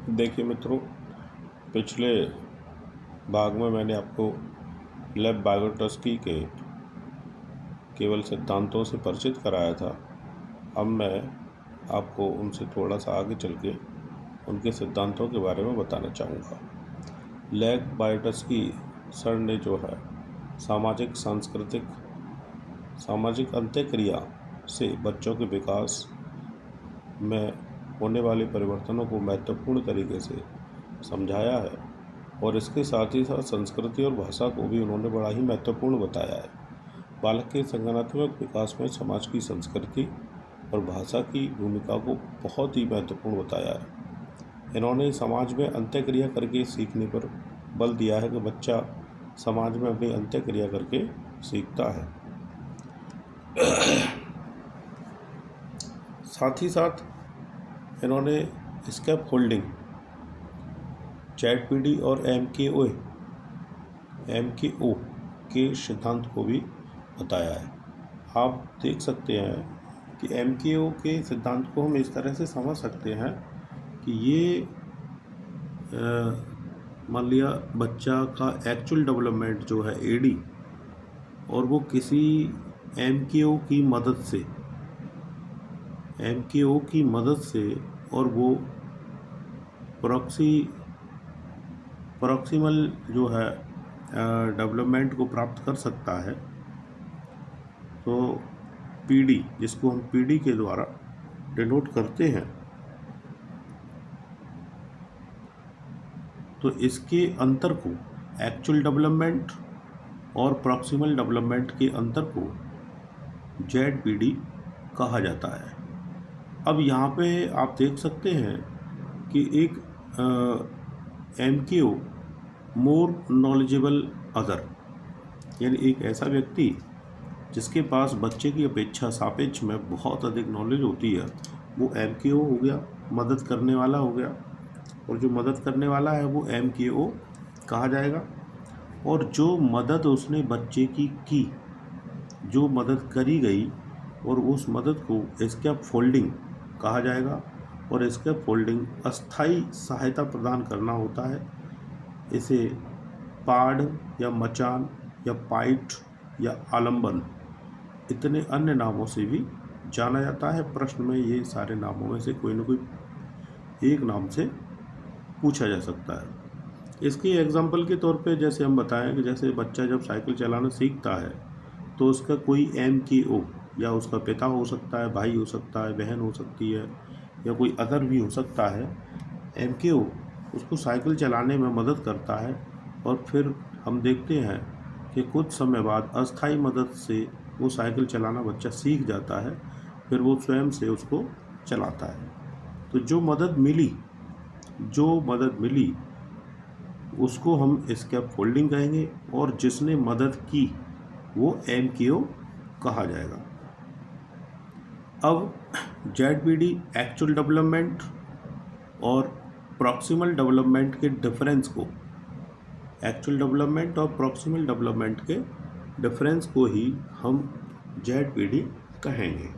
देखिए मित्रों, पिछले भाग में मैंने आपको लेव-वाइगोटस्की के केवल सिद्धांतों से परिचित कराया था। अब मैं आपको उनसे थोड़ा सा आगे चल के उनके सिद्धांतों के बारे में बताना चाहूँगा। लेव-वाइगोटस्की सर ने जो है सामाजिक अंतःक्रिया से बच्चों के विकास में होने वाले परिवर्तनों को महत्वपूर्ण तरीके से समझाया है और इसके साथ ही साथ संस्कृति और भाषा को भी उन्होंने बड़ा ही महत्वपूर्ण बताया है। बालक के संज्ञानात्मक विकास में समाज की संस्कृति और भाषा की भूमिका को बहुत ही महत्वपूर्ण बताया है। इन्होंने समाज में अंतःक्रिया करके सीखने पर बल दिया है कि बच्चा समाज में अपनी अंतःक्रिया करके सीखता है। साथ ही साथ इन्होंने स्कैफोल्डिंग, ZPD और MKO के सिद्धांत को भी बताया है। आप देख सकते हैं कि MKO के सिद्धांत को हम इस तरह से समझ सकते हैं कि ये मान लिया बच्चा का एक्चुअल डेवलपमेंट जो है AD, और वो किसी MKO की मदद से और वो प्रॉक्सिमल जो है डेवलपमेंट को प्राप्त कर सकता है। तो PD, जिसको हम PD के द्वारा डिनोट करते हैं, तो इसके अंतर को एक्चुअल डेवलपमेंट और प्रॉक्सिमल डेवलपमेंट के अंतर को ZPD कहा जाता है। अब यहाँ पे आप देख सकते हैं कि एक MKO मोर नॉलेजेबल अदर, यानी एक ऐसा व्यक्ति जिसके पास बच्चे की अपेक्षा सापेक्ष में बहुत अधिक नॉलेज होती है, वो MKO हो गया, मदद करने वाला हो गया। और जो मदद करने वाला है वो MKO कहा जाएगा। और जो मदद उसने बच्चे की जो मदद करी गई, और उस मदद को स्कैफोल्डिंग कहा जाएगा। और स्कैफोल्डिंग अस्थायी सहायता प्रदान करना होता है। इसे पाड़ या मचान या पाइट या आलम्बन इतने अन्य नामों से भी जाना जाता है। प्रश्न में ये सारे नामों में से कोई न कोई एक नाम से पूछा जा सकता है। इसकी एग्जाम्पल के तौर पे जैसे हम बताएं कि जैसे बच्चा जब साइकिल चलाना सीखता है तो उसका कोई MKO, या उसका पिता हो सकता है, भाई हो सकता है, बहन हो सकती है, या कोई अदर भी हो सकता है, MKO उसको साइकिल चलाने में मदद करता है। और फिर हम देखते हैं कि कुछ समय बाद अस्थायी मदद से वो साइकिल चलाना बच्चा सीख जाता है, फिर वो स्वयं से उसको चलाता है। तो जो मदद मिली उसको हम स्कैफोल्डिंग कहेंगे, और जिसने मदद की वो MKO कहा जाएगा। अब ZPD एक्चुअल डेवलपमेंट और प्रॉक्सिमल डेवलपमेंट के डिफरेंस को, एक्चुअल डेवलपमेंट और प्रॉक्सिमल डेवलपमेंट के डिफरेंस को ही हम ZPD कहेंगे।